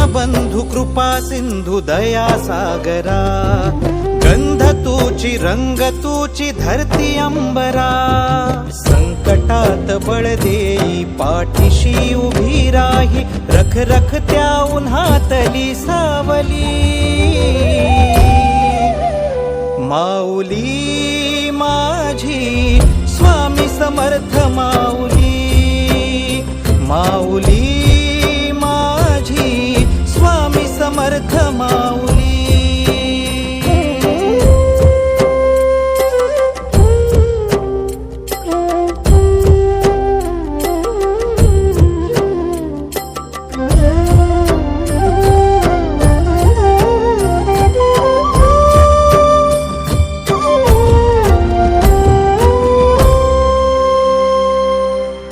दीनबंधु कृपा सिंधु दया सागरा, गंध तूची रंग तूची धरती अंबरा, संकटात बळ देई पाठीशी उभी राही, रख रख त्या उन्हातली सावली, माऊली माझी स्वामी समर्थ माऊली, माऊली माझी स्वामी समर्थ माऊली।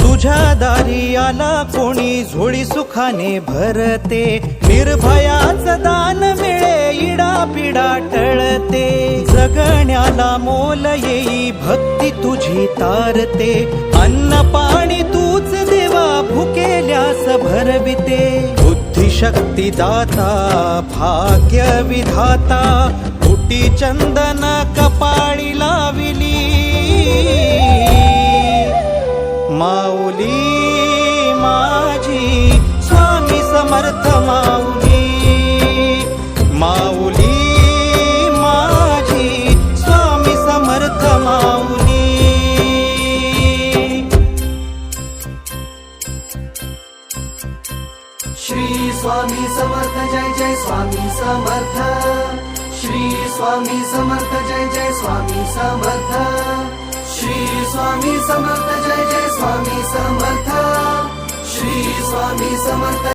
तुझ्या दारी आला कोणी झोळी सुखाने भरते, निर्भयाचं दान मिळे इडा पिडा टळते, जगण्याला मोल येई भक्ती तुझी तारते, अन्न पाणी तूच देवा भुकेल्यास भरविते, बुद्धिशक्ती दाता भाग्य विधाता, कुटी चंदन कपाळी लाविली, माऊली माझी स्वामी समर्थ माऊली, माऊली माझी स्वामी समर्थ माऊली। श्री स्वामी समर्थ जय जय स्वामी समर्थ, श्री स्वामी समर्थ जय जय स्वामी समर्थ, श्री स्वामी समर्थ जय जय स्वामी समर्थ, श्री स्वामी समर्थ।